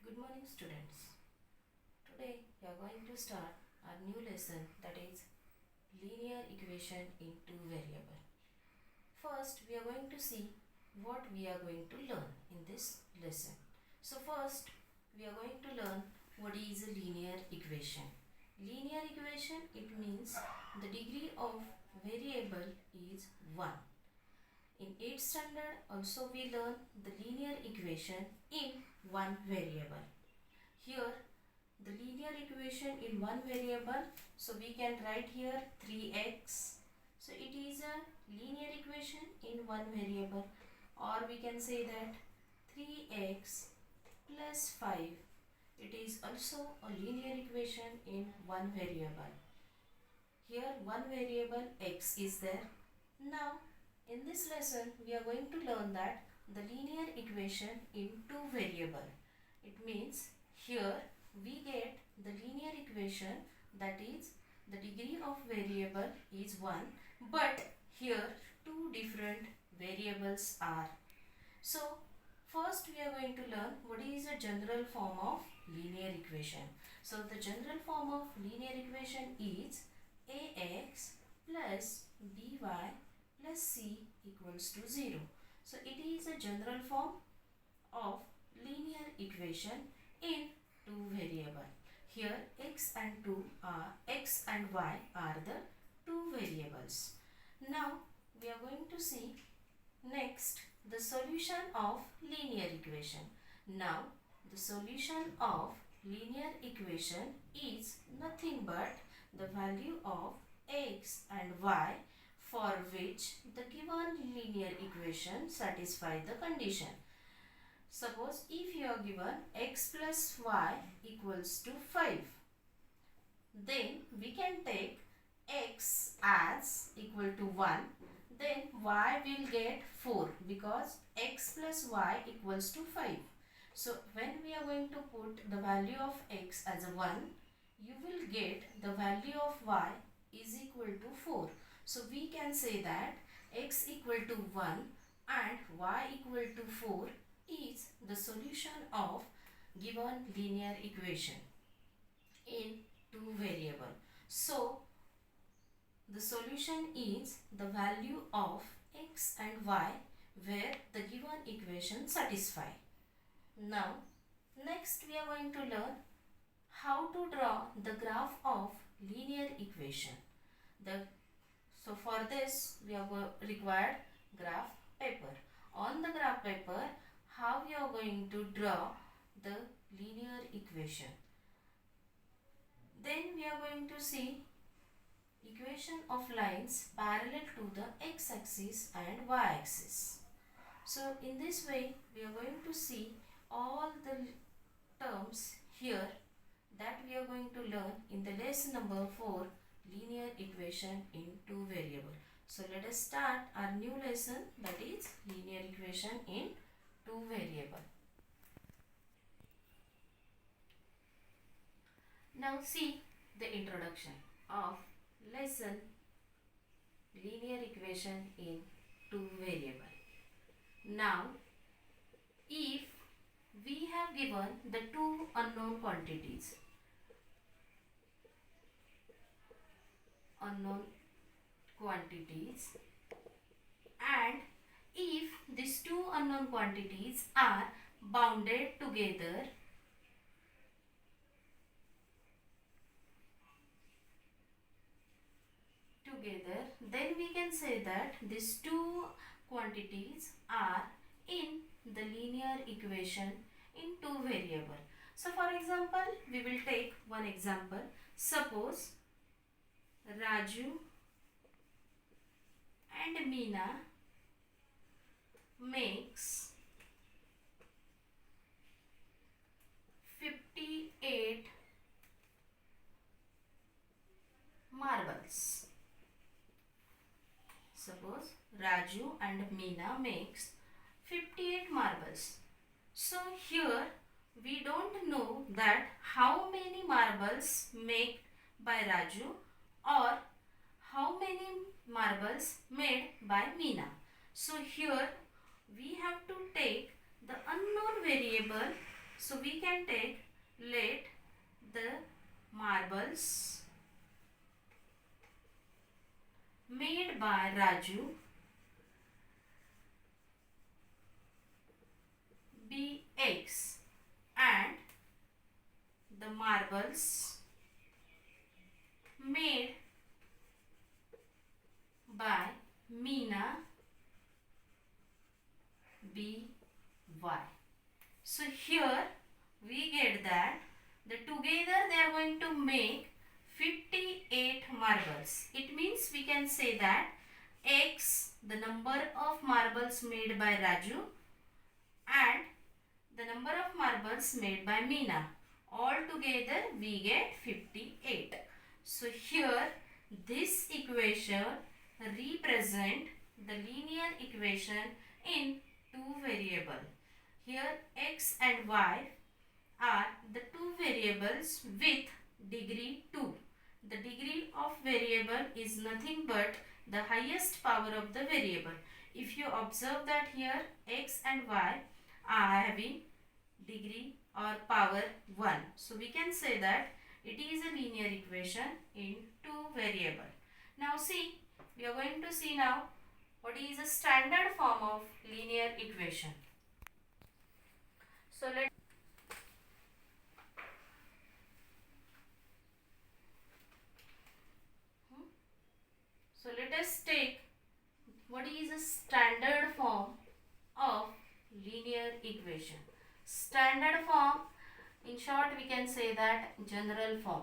Good morning, students. Today we are going to start our new lesson, that is linear equation in two variable. First, we are going to see what we are going to learn in this lesson. So first, we are going to learn what is a linear equation. Linear equation, it means the degree of variable is 1. In 8th standard also we learn the linear equation in one variable. Here the linear equation in one variable, so we can write here 3x. So it is a linear equation in one variable, or we can say that 3x plus 5. It is also a linear equation in one variable. Here one variable x is there. Now in this lesson we are going to learn that the linear equation in two variable. It means here we get the linear equation, that is the degree of variable is 1, but here two different variables are. So first we are going to learn what is a general form of linear equation. So the general form of linear equation is ax plus by plus c equals to 0. So it is a general form of linear equation in two variable. Here x and y are the two variables. Now we are going to see next the solution of linear equation. Now the solution of linear equation is nothing but the value of x and y for which the given linear equation satisfy the condition. Suppose if you are given x plus y equals to 5, then we can take x as equal to 1, then y will get 4 because x plus y equals to 5. So when we are going to put the value of x as a 1, you will get the value of y is equal to 4. So we can say that x equal to 1 and y equal to 4 is the solution of given linear equation in two variable. So the solution is the value of x and y where the given equation satisfy. Now next we are going to learn how to draw the graph of linear equation. So for this we are required graph paper. On the graph paper, how we are going to draw the linear equation. Then we are going to see equation of lines parallel to the x-axis and y-axis. So in this way we are going to see all the terms here that we are going to learn in the lesson number 4, linear equation in two variable. So let us start our new lesson, that is linear equation in two variable. Now see the introduction of lesson linear equation in two variable. Now if we have given the two unknown quantities, and if these two unknown quantities are bounded together, then we can say that these two quantities are in the linear equation in two variable. So for example, we will take one example. Suppose Raju and Meena makes 58 marbles. Suppose Raju and Meena makes 58 marbles. So here we don't know that how many marbles made by Raju or how many marbles made by Meena. So here we have to take the unknown variable So we can take, let the marbles made by Raju be X and the marbles made by Meena be Y. So here we get that together they are going to make 58 marbles. It means we can say that X, the number of marbles made by Raju, and the number of marbles made by Meena. All together we get 58. So here this equation represent the linear equation in two variable. Here X and Y are the two variables with degree 2. The degree of variable is nothing but the highest power of the variable. If you observe that here X and Y are having degree or power 1. So we can say that it is a linear equation in two variable. Now see, we are going to see now what is a standard form of linear equation. So let us take what is a standard form of linear equation. Standard form, in short we can say that general form.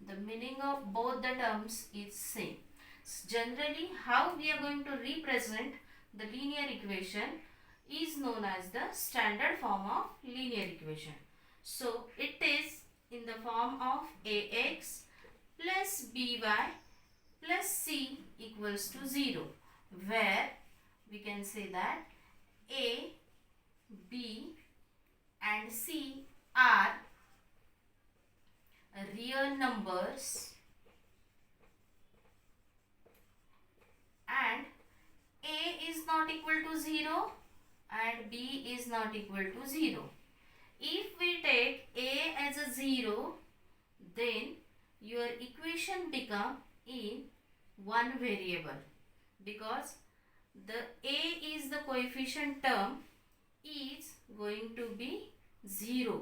The meaning of both the terms is same. Generally how we are going to represent the linear equation is known as the standard form of linear equation. So it is in the form of ax plus by plus c equals to 0, where we can say that a, b and c are real numbers and a is not equal to 0 and b is not equal to 0. If we take a as a 0, then your equation become in one variable, because the a is the coefficient term is going to be 0,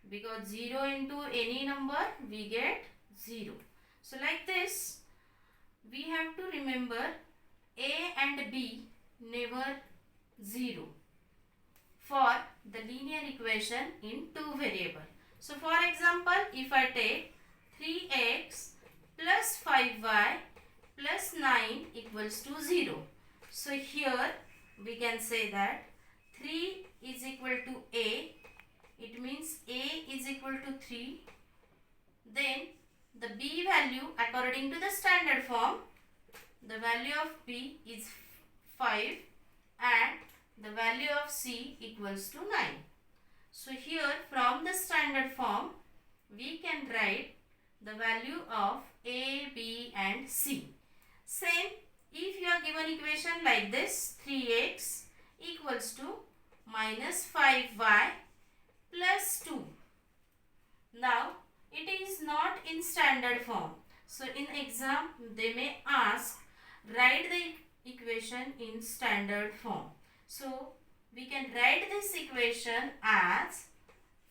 because 0 into any number we get 0. So like this we have to remember a and b never 0 for the linear equation in two variable. So for example, if I take 3x plus 5y plus 9 equals to 0. So here we can say that 3 is equal to a. It means a is equal to 3. Then the b value according to the standard form, the value of b is 5 and the value of c equals to 9. So here from the standard form we can write the value of a, b and c. Same, if you are given equation like this, 3x equals to minus 5y plus 2. Now it is not in standard form. So in exam they may ask, write the equation in standard form. So we can write this equation as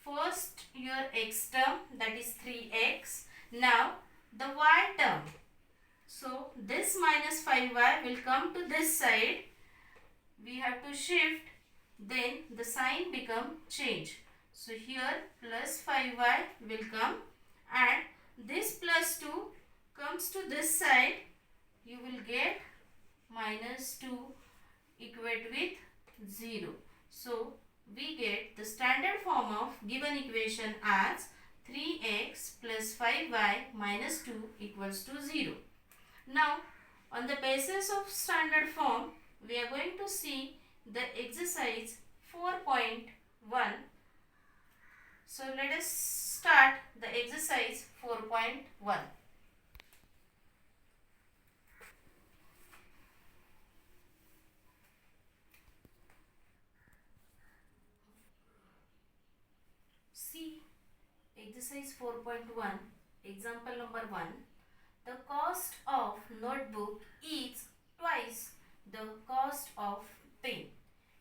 first your x term, that is 3x. Now the y term. So this minus 5y will come to this side. We have to shift, then the sign become change. So here plus 5y will come and this plus 2 comes to this side. You will get minus 2 equate with 0. So we get the standard form of given equation as 3x plus 5y minus 2 equals to 0. Now on the basis of standard form we are going to see the exercise 4.1. So let us start the exercise 4.1. Exercise 4.1, example number 1. The cost of notebook is twice the cost of pen.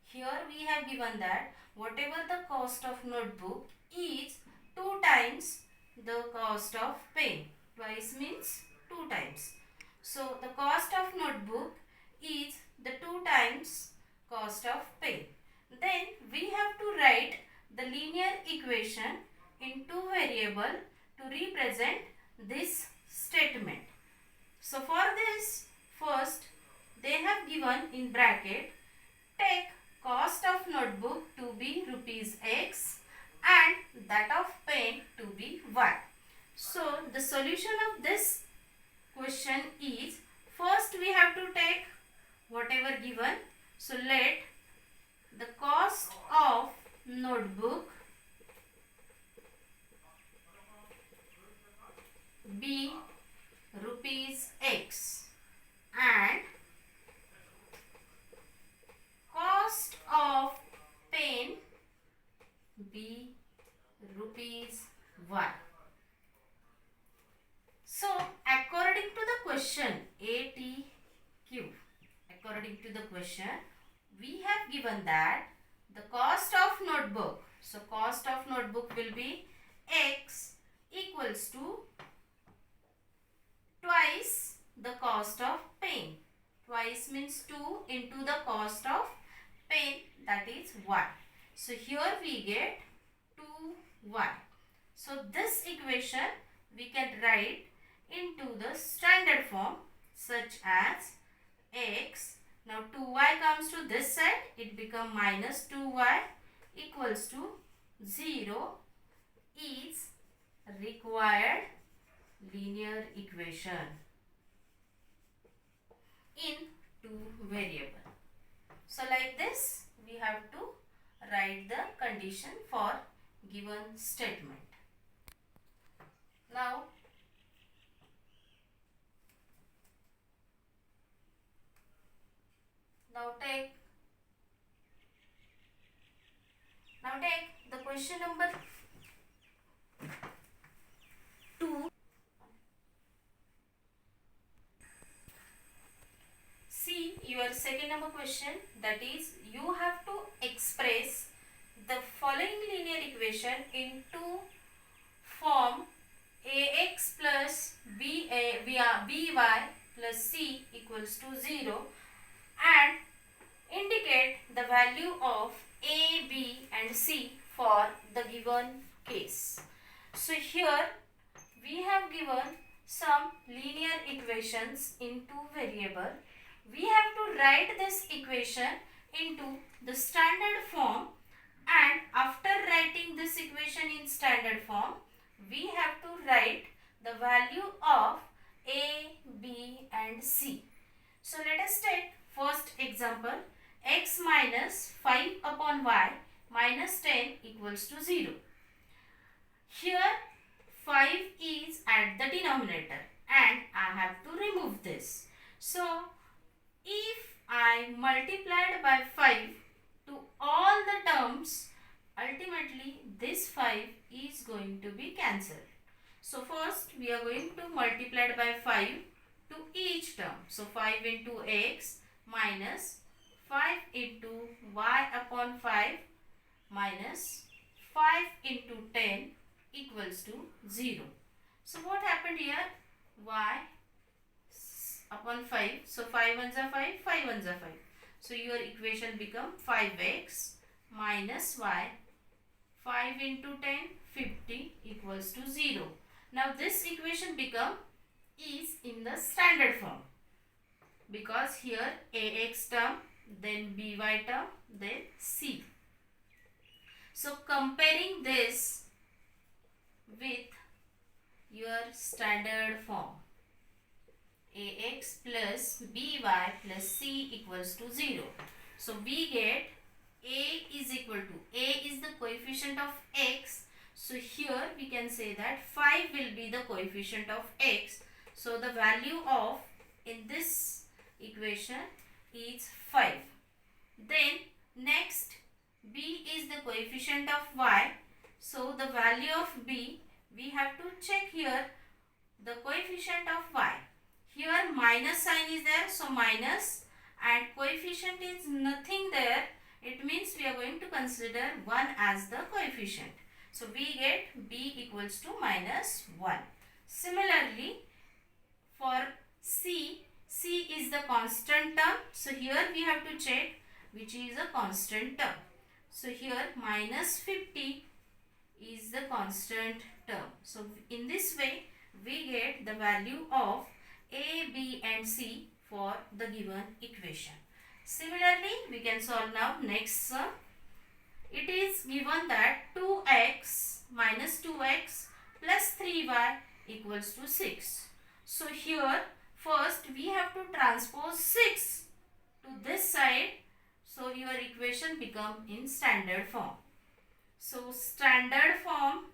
Here we have given that whatever the cost of notebook is 2 times the cost of pen. Twice means 2 times. So the cost of notebook is the 2 times cost of pen. Then we have to write the linear equation in two variable to represent this statement. So for this, first they have given in bracket, take cost of notebook to be rupees X and that of pen to be Y. So the solution of this question is, first we have to take whatever given. So let the cost of notebook be rupees X and cost of pen be rupees Y. So according to the question ATQ, according to the question we have given that the cost of notebook, so cost of notebook will be X equals to twice the cost of pen. Twice means 2 into the cost of pen, that is Y. So here we get 2Y. So this equation we can write into the standard form such as X. Now 2Y comes to this side, it becomes minus 2Y equals to 0 is required linear equation in two variable. So like this we have to write the condition for given statement. Now take the question number 2. See your second number question, that is you have to express the following linear equation in two form ax plus by plus c equals to 0 and indicate the value of a, b and c for the given case. So here we have given some linear equations in two variable. We have to write this equation into the standard form, and after writing this equation in standard form we have to write the value of a, b and c. So let us take first example, x minus 5 upon y minus 10 equals to 0. Here 5 is at the denominator and I have to remove this. So if I multiplied by 5 to all the terms, ultimately this 5 is going to be cancelled. So first we are going to multiply by 5 to each term. So 5 into x minus 5 into y upon 5 minus 5 into 10 equals to 0. So what happened here? Y upon 5. So 5 ones are 5, 5 ones are 5. So your equation become 5x minus y, 5 into 10, 50 equals to 0. Now this equation become is in the standard form because here ax term, then by term, then c. So comparing this with your standard form, ax plus by plus c equals to 0. So we get a is equal to, a is the coefficient of x. So here we can say that 5 will be the coefficient of x. So the value of in this equation is 5. Then next b is the coefficient of y. So the value of b we have to check here the coefficient of y. Here minus sign is there, so minus, and coefficient is nothing there. It means we are going to consider 1 as the coefficient. So we get b equals to minus 1. Similarly, for c, c is the constant term. So here we have to check which is a constant term. So here minus 50 is the constant term. So in this way we get the value of a, b and c for the given equation. Similarly, we can solve now next sum. It is given that 2x minus 2x plus 3y equals to 6. So here first we have to transpose 6 to this side. So your equation become in standard form. So standard form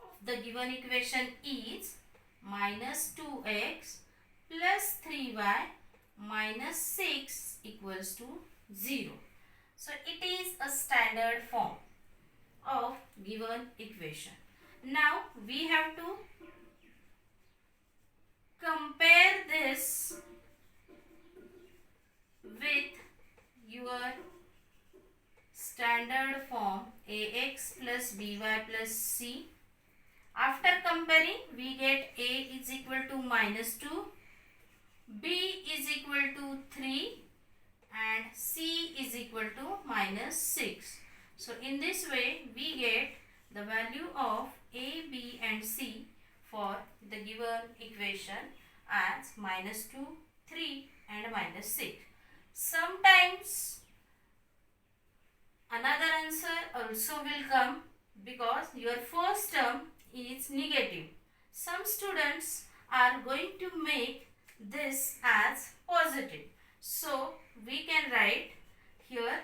of the given equation is minus 2x plus 3y minus 6 equals to 0. So it is a standard form of given equation. Now we have to compare this with your standard form ax plus by plus c. After comparing, we get a is equal to minus 2, b is equal to 3 and c is equal to minus 6. So in this way we get the value of a, b and c for the given equation as minus 2, 3 and minus 6. Sometimes another answer also will come because your first term is negative. Some students are going to make this as positive. So we can write here,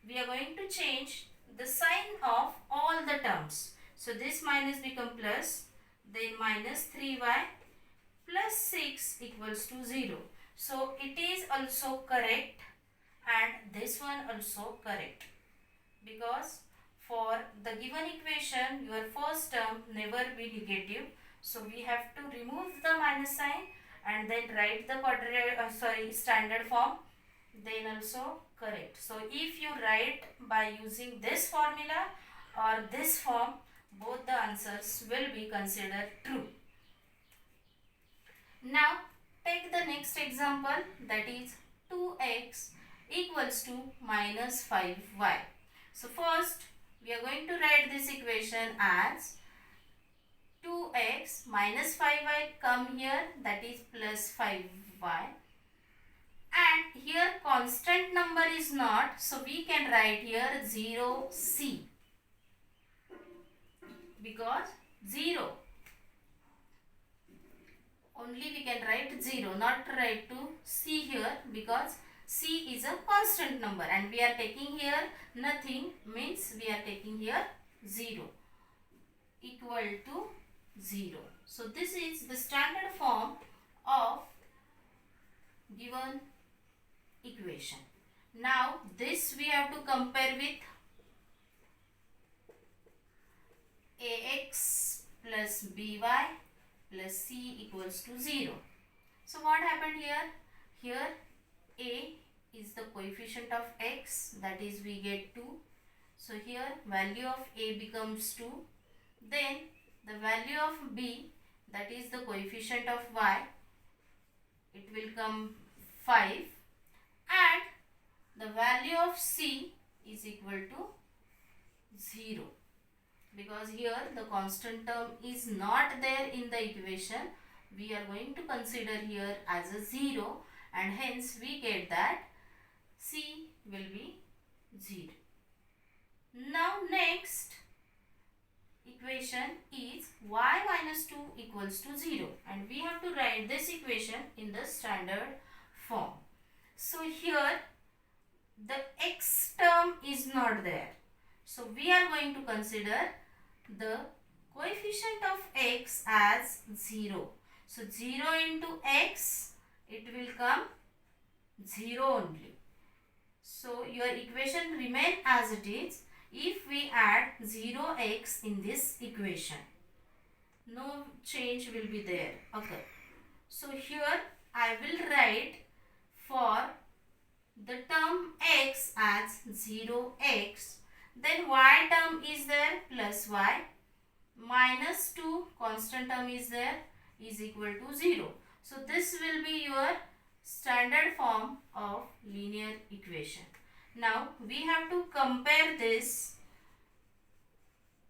we are going to change the sign of all the terms. So this minus become plus, then minus 3y plus 6 equals to 0. So it is also correct and this one also correct, because for the given equation your first term never be negative. So we have to remove the minus sign and then write the standard form, then also correct. So if you write by using this formula or this form, both the answers will be considered true. Now take the next example, that is 2x equals to minus 5y. So first we are going to write this equation as 2x minus 5y come here, that is plus 5y, and here constant number is not, so we can write here 0c, because 0 only we can write 0, not write to c here, because c is a constant number and we are taking here nothing, means we are taking here 0 equal to 0. So this is the standard form of given equation. Now this we have to compare with ax plus by plus c equals to 0. So what happened here? Here a is the coefficient of x, that is we get 2. So here value of a becomes 2. Then the value of b, that is the coefficient of y, it will come 5, and the value of c is equal to 0, because here the constant term is not there in the equation. We are going to consider here as a 0 and hence we get that c will be 0. Now next equation is y minus 2 equals to 0 and we have to write this equation in the standard form. So here the x term is not there. So we are going to consider the coefficient of x as 0. So 0 into x, it will come 0 only. So your equation remain as it is. if we add 0x in this equation, no change will be there. Okay. So here I will write for the term x as 0x, then y term is there plus y, minus 2 constant term is there, is equal to 0. So this will be your standard form of linear equation. Now we have to compare this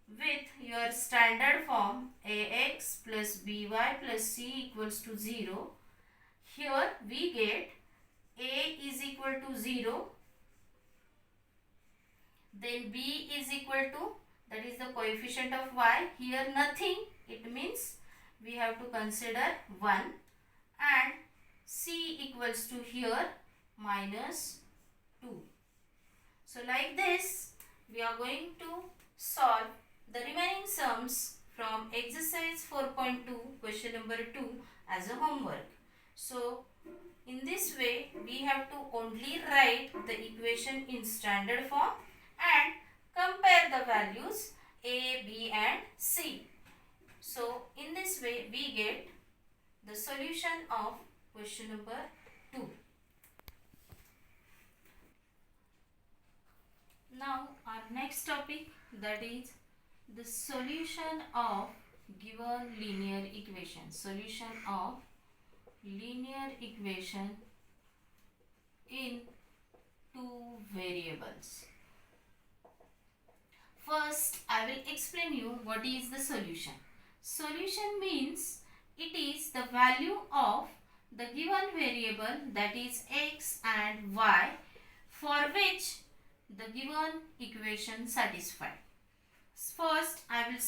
with your standard form ax plus by plus c equals to 0. Here we get a is equal to 0, then b is equal to, that is the coefficient of y, here nothing, it means we have to consider 1, and c equals to here minus 2. So like this we are going to solve the remaining sums from exercise 4.2 question number 2 as a homework. So in this way we have to only write the equation in standard form and compare the values a, b and c. So in this way we get the solution of question number 2. Now our next topic, that is the solution of given linear equation. Solution of linear equation in two variables. First, I will explain you what is the solution. Solution means it is the value of the given variable, that is x and y, for which the given equation satisfied. First, I will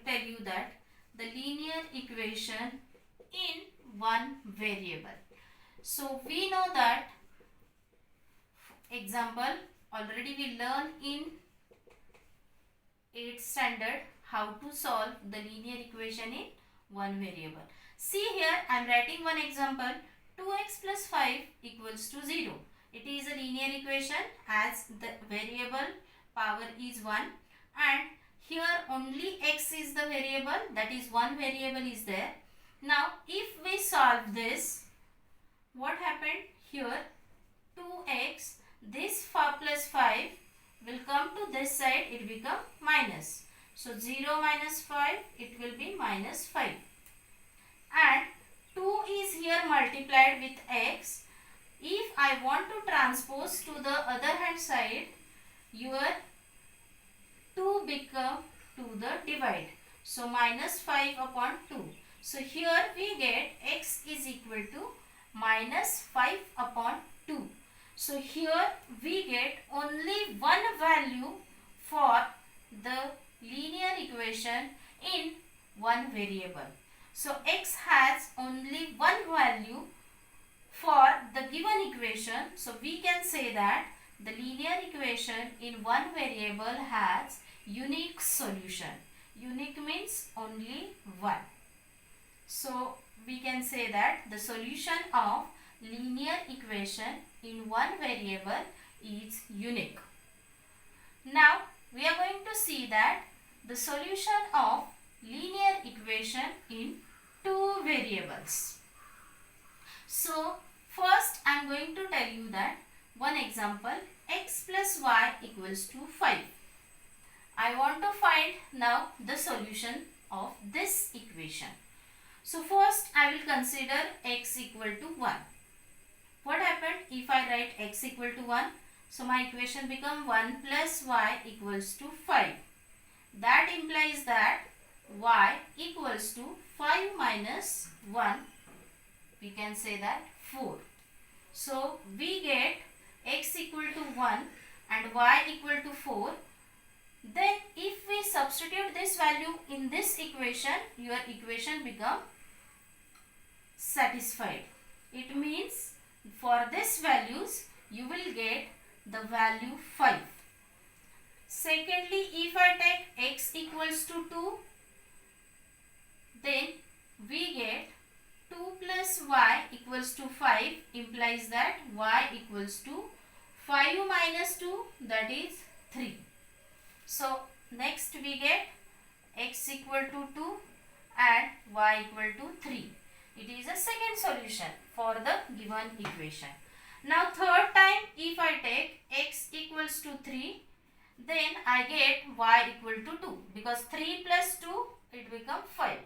tell you that the linear equation in one variable. So we know that, example, already we learned in 8th standard how to solve the linear equation in one variable. See here, I am writing one example. 2x plus 5 equals to 0. It is a linear equation as the variable power is 1, and here only x is the variable, that is one variable is there. Now if we solve this, what happened here? 2x, this 4 plus 5 will come to this side, it become minus. So 0 minus 5, it will be minus 5. And 2 is here multiplied with x. If I want to transpose to the other hand side, your 2 become to the divide. So minus 5 upon 2. So here we get x is equal to minus 5 upon 2. So here we get only one value for the linear equation in one variable. So x has only one value for the given equation. So we can say that the linear equation in one variable has unique solution. Unique means only one. So we can say that the solution of linear equation in one variable is unique. Now we are going to see that the solution of linear equation in two variables. So first I am going to tell you that one example, x plus y equals to 5. I want to find now the solution of this equation. So first I will consider x equal to 1. What happened if I write x equal to 1? So my equation become 1 plus y equals to 5. That implies that y equals to 5 minus 1. We can say that 4. So we get x equal to 1 and y equal to 4. Then if we substitute this value in this equation, your equation become satisfied. It means for this values you will get the value 5. Secondly, if I take x equals to 2, then we get 2 plus y equals to 5, implies that y equals to 5 minus 2, that is 3. So next we get x equal to 2 and y equal to 3. It is a second solution for the given equation. Now third time if I take x equals to 3, then I get y equal to 2 because 3 plus 2 it becomes 5.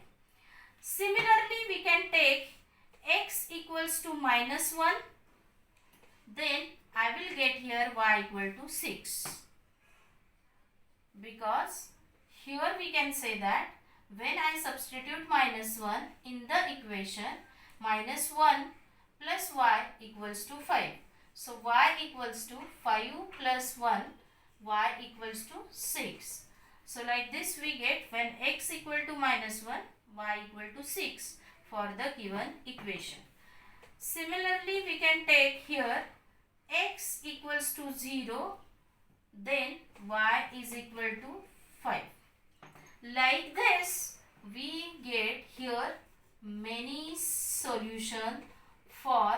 Similarly we can take x equals to minus 1, then I will get here y equal to 6, because here we can say that when I substitute minus 1 in the equation, minus 1 plus y equals to 5. So y equals to 5 plus 1, y equals to 6. So like this we get when x equal to minus 1, y equal to 6 for the given equation. Similarly we can take here x equals to 0, then y is equal to 5. Like this we get here many solutions for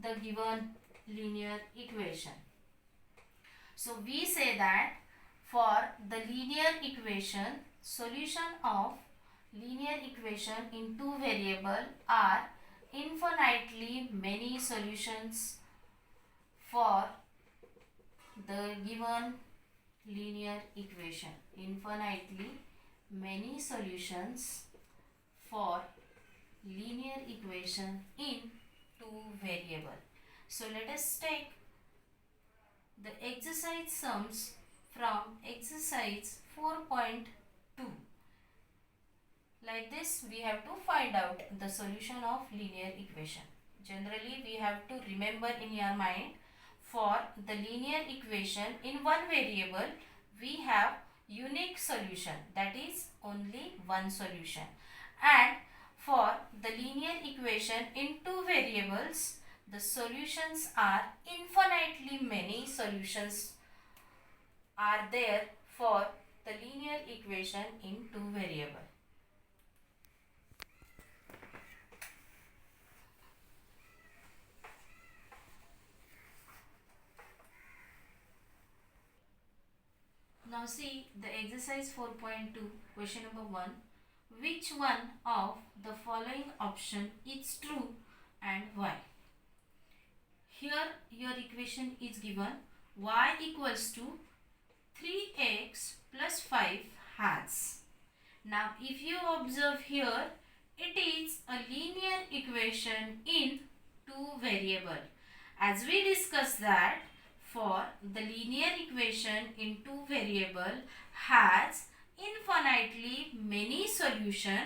the given linear equation. So we say that for the linear equation, solution of linear equation in two variable are infinitely many solutions for the given linear equation. Infinitely many solutions for linear equation in two variable. So let us take the exercise sums from exercise 4.2. Like this we have to find out the solution of linear equation. Generally we have to remember in your mind, for the linear equation in one variable we have unique solution, that is only one solution, and for the linear equation in two variables the solutions are infinitely many solutions are there for the linear equation in two variable. Now see the exercise 4.2, question number 1. Which one of the following option is true and why? Here your equation is given y equals to 3x plus 5 has. Now if you observe here, it is a linear equation in two variable. As we discussed that for the linear equation in two variable has infinitely many solution.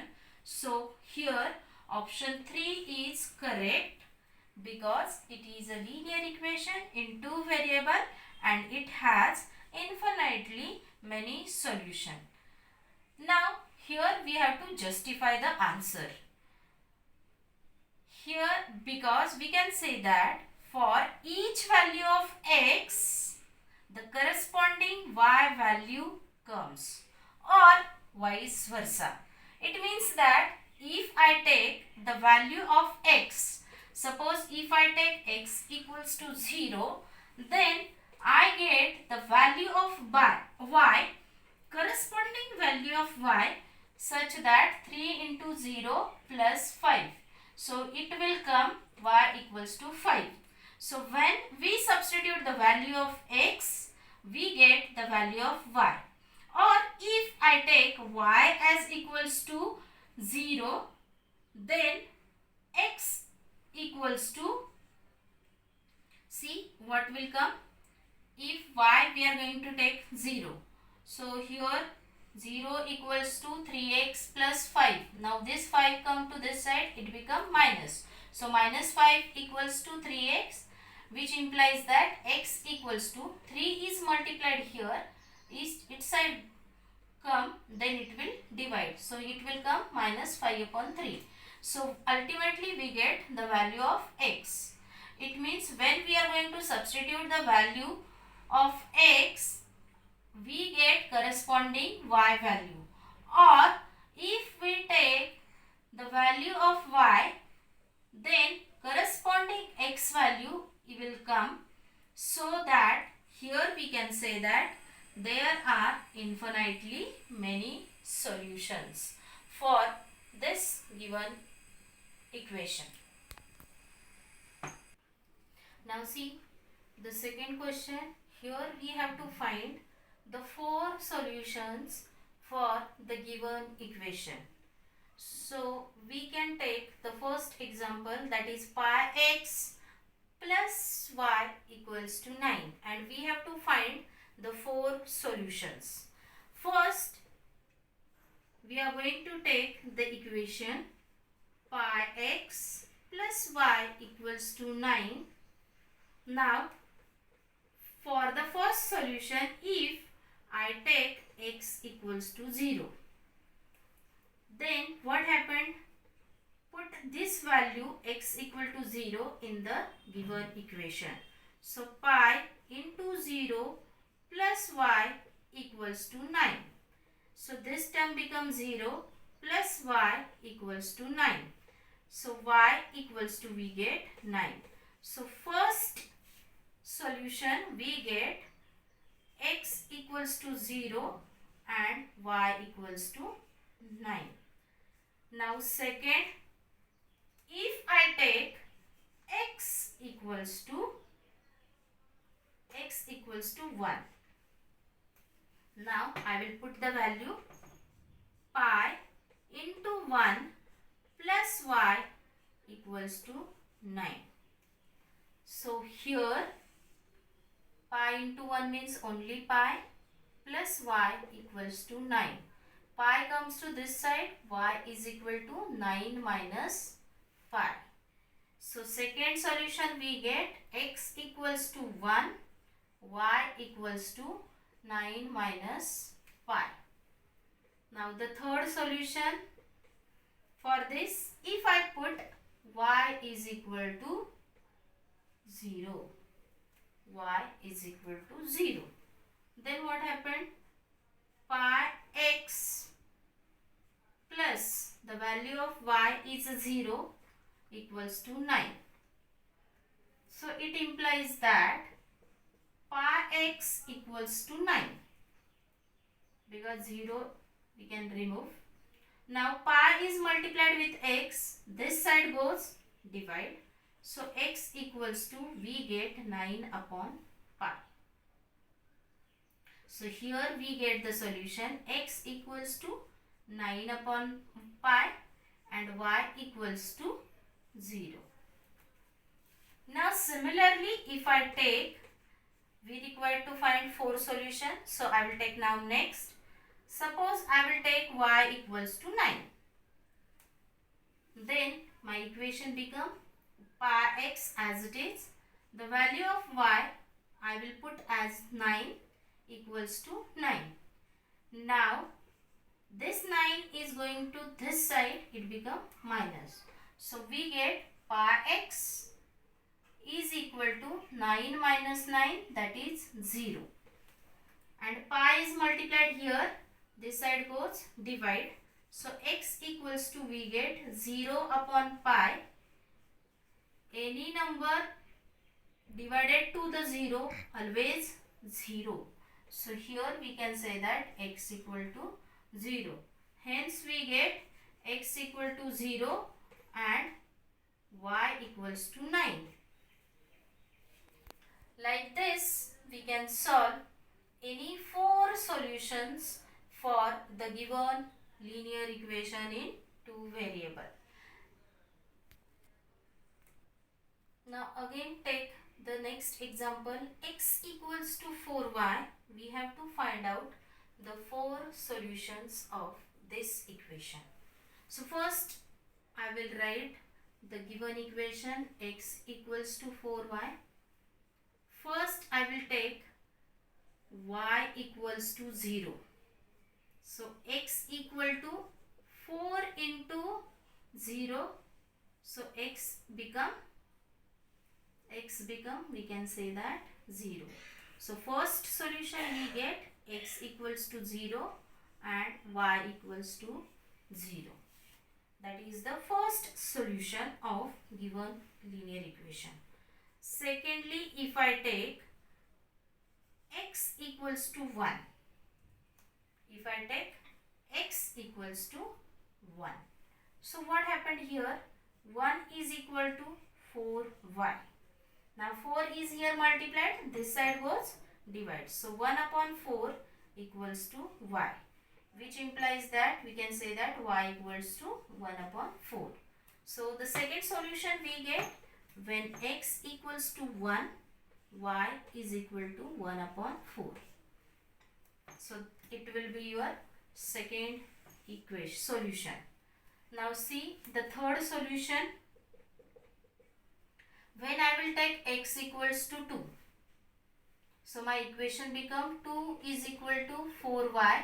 So here option 3 is correct because it is a linear equation in two variable and it has infinitely many solution. Now here we have to justify the answer. Here because we can say that for each value of x, the corresponding y value comes, or vice versa. It means that if I take the value of x, suppose if I take x equals to 0, then I get the value of y, corresponding value of y such that 3 into 0 plus 5. So it will come y equals to 5. So when we substitute the value of x, we get the value of y. Or if I take y as equals to 0, then x equals to, see what will come? If y we are going to take 0. So here 0 equals to 3x plus 5. Now this 5 come to this side, it become minus. So minus 5 equals to 3x, which implies that x equals to 3 is multiplied here, is its side come, then it will divide. So it will come minus 5 upon 3. So ultimately we get the value of x. It means when we are going to substitute the value of x, we get corresponding y value. Or if we take the value of y, then corresponding x value will come, so that here we can say that there are infinitely many solutions for this given equation. Now see the second question. Here we have to find the four solutions for the given equation. So we can take the first example, that is pi x plus y equals to 9, and we have to find the four solutions. First, we are going to take the equation pi x plus y equals to 9. Now, for the first solution, if I take x equals to 0, then what happened? Put this value x equal to 0 in the given equation. So pi into 0 plus y equals to 9. So this term becomes 0 plus y equals to 9. So y equals to, we get 9. So first solution we get x equals to 0 and y equals to 9. Now second, if I take x equals to 1, now I will put the value pi into 1 plus y equals to 9. So here pi into 1 means only pi, plus y equals to 9. Pi comes to this side, y is equal to 9 minus pi. So second solution we get x equals to 1, y equals to 9 minus pi. Now the third solution, for this, if I put y is equal to 0, y is equal to 0, then what happened? Pi x plus the value of y is 0 equals to 9. So it implies that pi x equals to 9, because 0 we can remove. Now pi is multiplied with x, this side goes divide. So x equals to, we get 9 upon pi. So here we get the solution x equals to 9 upon pi and y equals to 0. Now similarly, if I take, we require to find 4 solutions. So I will take now next. Suppose I will take y equals to 9. Then my equation become pi x as it is. The value of y I will put as 9 equals to 9. Now this 9 is going to this side, it become minus. So we get pi x is equal to 9 minus 9, that is 0. And pi is multiplied here, this side goes divide. So x equals to, we get 0 upon pi. Any number divided to the 0, always 0. So here we can say that x equal to 0. Hence we get x equal to 0 and y equals to 9. Like this, we can solve any 4 solutions for the given linear equation in 2 variable. Now again take the next example, x equals to 4y. We have to find out the 4 solutions of this equation. So first I will write the given equation x equals to 4y. First I will take y equals to 0. So x equal to 4 into 0. So x become, we can say that 0. So first solution we get x equals to 0 and y equals to 0. That is the first solution of given linear equation. Secondly, if I take x equals to 1. If I take x equals to 1. So what happened here? 1 is equal to 4y. Now 4 is here multiplied, this side was divided. So 1 upon 4 equals to y, which implies that we can say that y equals to 1 upon 4. So the second solution we get, when x equals to 1, y is equal to 1 upon 4. So it will be your second equation solution. Now see the third solution. When I will take x equals to 2, so my equation become 2 is equal to 4y,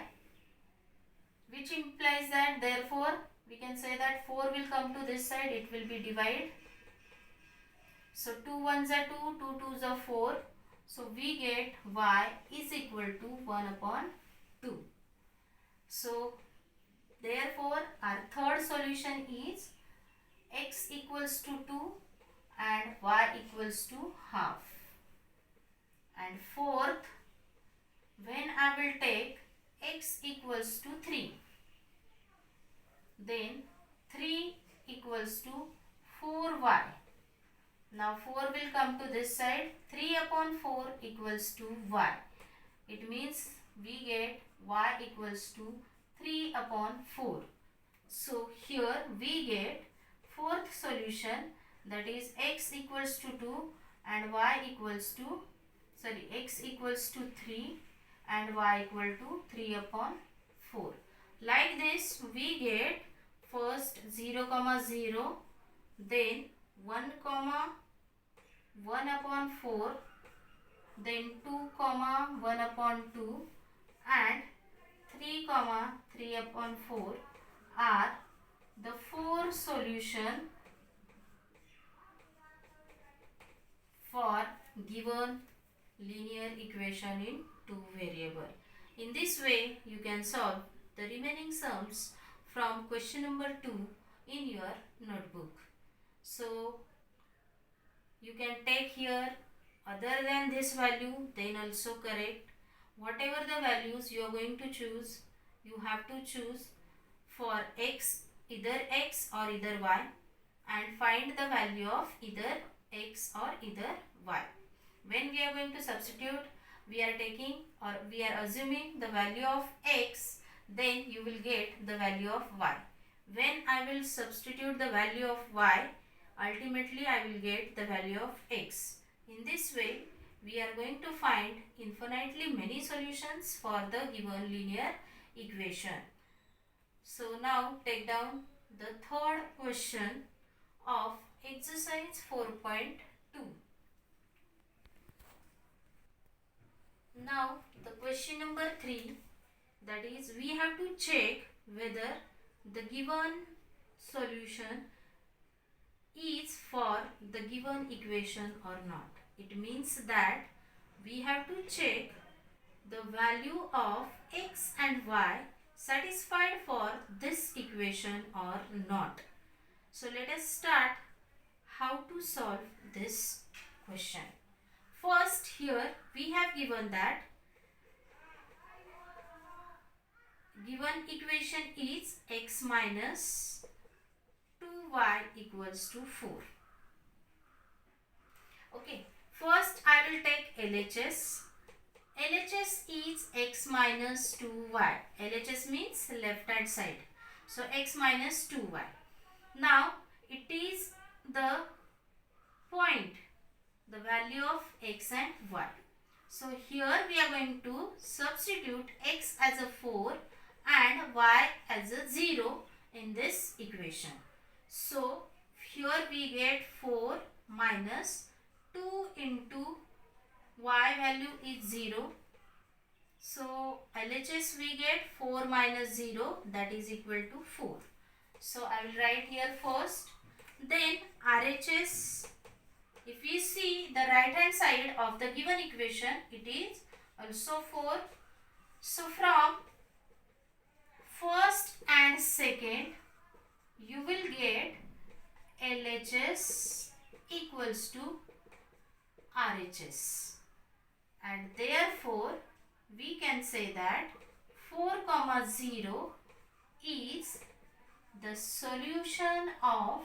which implies that therefore we can say that 4 will come to this side, it will be divided. So 2 1s are 2, 2 2s are 4. So we get y is equal to 1 upon 2. So therefore our third solution is x equals to 2 and y equals to half. And fourth, when I will take x equals to 3, then 3 equals to 4y. Now 4 will come to this side, 3 upon 4 equals to y. It means we get y equals to 3 upon 4. So here we get fourth solution, that is x equals to 2 and y equals to, x equals to 3 and y equal to 3 upon 4. Like this we get first 0, 0, then 1, 1 upon 4, then 2, 1 upon 2 and 3, 3 upon 4 are the four solution for given linear equation in two variable. In this way you can solve the remaining sums from question number 2 in your notebook. So you can take here other than this value, then also correct. Whatever the values you are going to choose, you have to choose for x, either x or either y, and find the value of either x or either y. When we are going to substitute, we are taking or we are assuming the value of x, then you will get the value of y. When I will substitute the value of y, ultimately I will get the value of x. In this way, we are going to find infinitely many solutions for the given linear equation. So now take down the third question of exercise 4.2. Now the question number 3, that is we have to check whether the given solution is for the given equation or not. It means that we have to check the value of x and y satisfied for this equation or not. So let us start how to solve this question. First, here we have given that given equation is x minus 2y equals to 4. Okay, first I will take LHS. LHS is x minus 2y. LHS means left hand side. So x minus 2y. Now it is the point, the value of x and y. So here we are going to substitute x as a 4 and y as a 0 in this equation. So here we get 4 minus 2 into y value is 0. So LHS we get 4 minus 0, that is equal to 4. So I will write here first. Then RHS, if we see the right hand side of the given equation, it is also 4. So from first and second, you will get LHS equals to RHS. and therefore we can say that 4 comma 0 is the solution of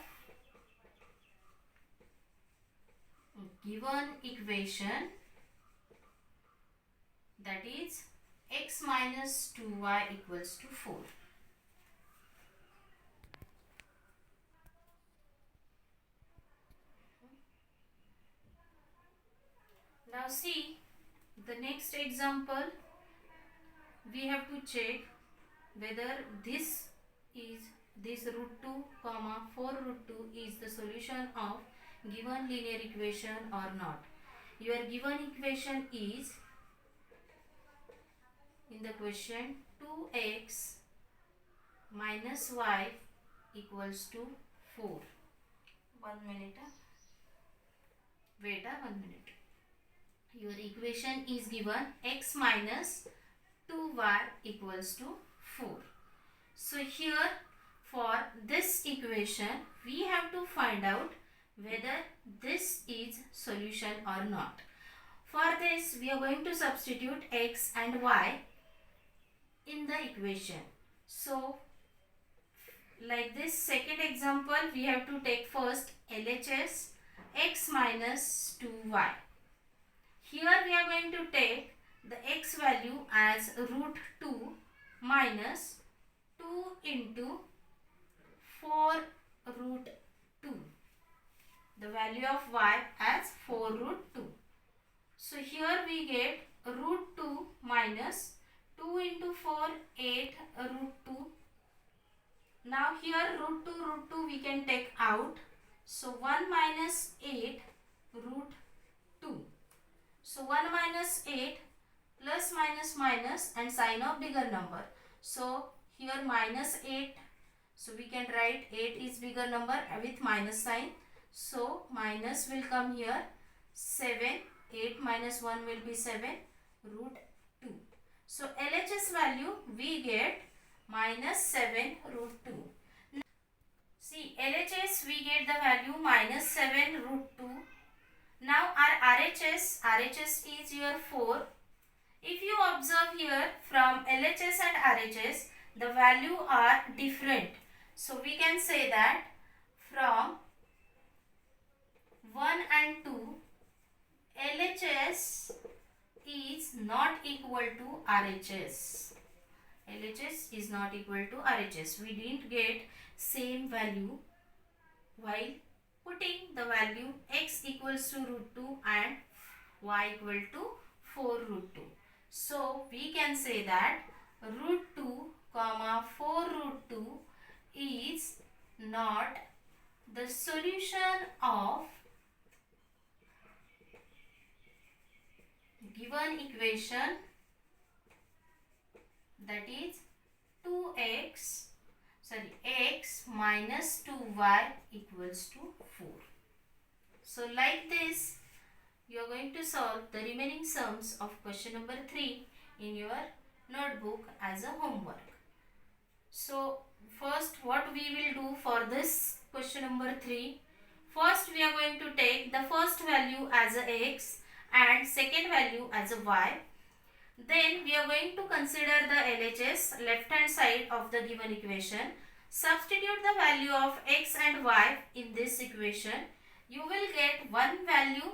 given equation, that is x minus 2y equals to 4. Now see the next example. We have to check whether this root 2 comma 4 root 2 is the solution of given linear equation or not. Your given equation is in the question 2x minus y equals to 4. 1 minute. Wait 1 minute. Your equation is given x minus 2y equals to 4. So here for this equation we have to find out whether this is solution or not. For this we are going to substitute x and y in the equation. So like this second example, we have to take first LHS x minus 2y. Here we are going to take the x value as root 2 minus 2 into 4 root 2. The value of y as 4 root 2. So here we get root 2 minus 2 into 4, 8 root 2. Now here root 2 we can take out. So 1 minus 8 root 2. So 1 minus 8 plus minus minus and sign of bigger number. So here minus 8. So we can write 8 is bigger number with minus sign. So minus will come here. 7. 8 minus 1 will be 7 root 2. So LHS value we get minus 7 root 2. See LHS we get the value minus 7 root 2. Now our RHS is your 4. If you observe here from LHS and RHS the value are different. So we can say that from 1 and 2 LHS is not equal to RHS. LHS is not equal to RHS. We didn't get same value while putting the value x equals to root 2 and y equal to 4 root 2. So we can say that root 2 comma 4 root 2 is not the solution of given equation, that is x minus 2y equals to 4. So like this you are going to solve the remaining sums of question number 3 in your notebook as a homework. So first what we will do for this question number 3, first we are going to take the first value as a x and second value as a y. Then we are going to consider the LHS left hand side of the given equation. Substitute the value of x and y in this equation. You will get one value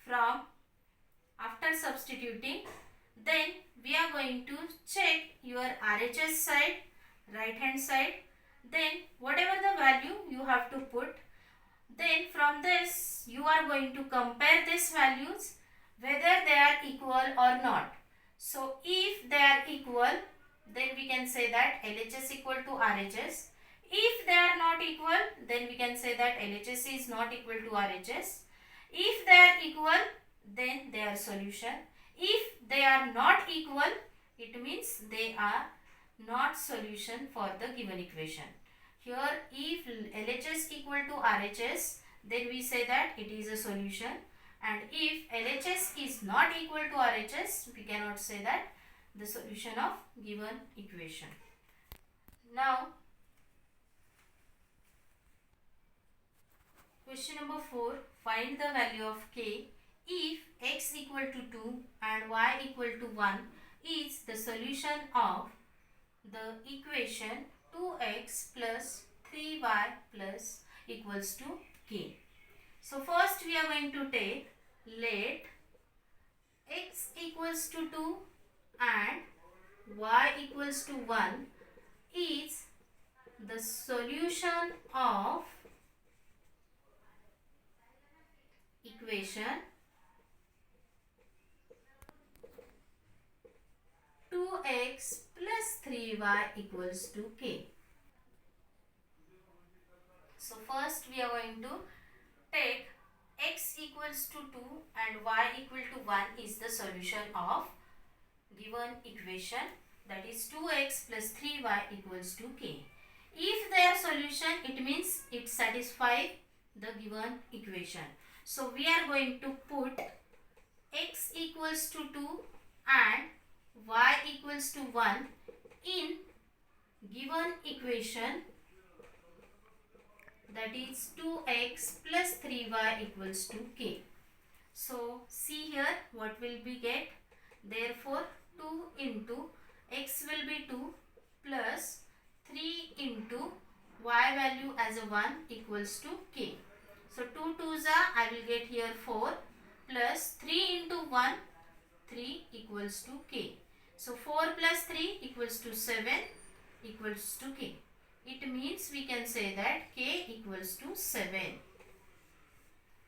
from after substituting. Then we are going to check your RHS side, right hand side. Then whatever the value you have to put. Then from this you are going to compare these values whether they are equal or not. So if they are equal, then we can say that LHS equal to RHS. If they are not equal, then we can say that LHS is not equal to RHS. If they are equal, then they are solution. If they are not equal, it means they are not solution for the given equation. Here if LHS equal to RHS, then we say that it is a solution. And if LHS is not equal to RHS, we cannot say that the solution of given equation. Now, question number 4, find the value of k if x equal to 2 and y equal to 1 is the solution of the equation 2x plus 3y plus equals to k. So first we are going to take, let x equals to 2 and y equals to 1 is the solution of equation 2x plus 3y equals to k. So first we are going to take x equals to 2 and y equal to 1 is the solution of given equation, that is 2x plus 3y equals to k. If they are solution, it means it satisfies the given equation. So we are going to put x equals to 2 and y equals to 1 in given equation, that is 2x plus 3y equals to k. So see here what will be get. Therefore 2 into x will be 2 plus 3 into y value as a 1 equals to k. So 2 2s are, I will get here 4 plus 3 into 1, 3 equals to k. So 4 plus 3 equals to 7 equals to k. It means we can say that k equals to 7.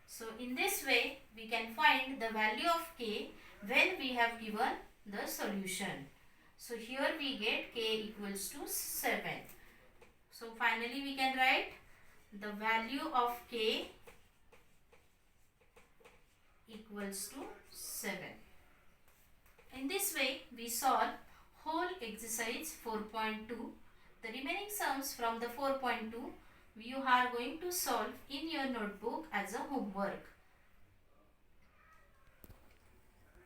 So in this way we can find the value of k when we have given the solution. So here we get k equals to 7. So finally we can write the value of k equals to 7. In this way we solve whole exercise 4.2. The remaining sums from the 4.2 you are going to solve in your notebook as a homework.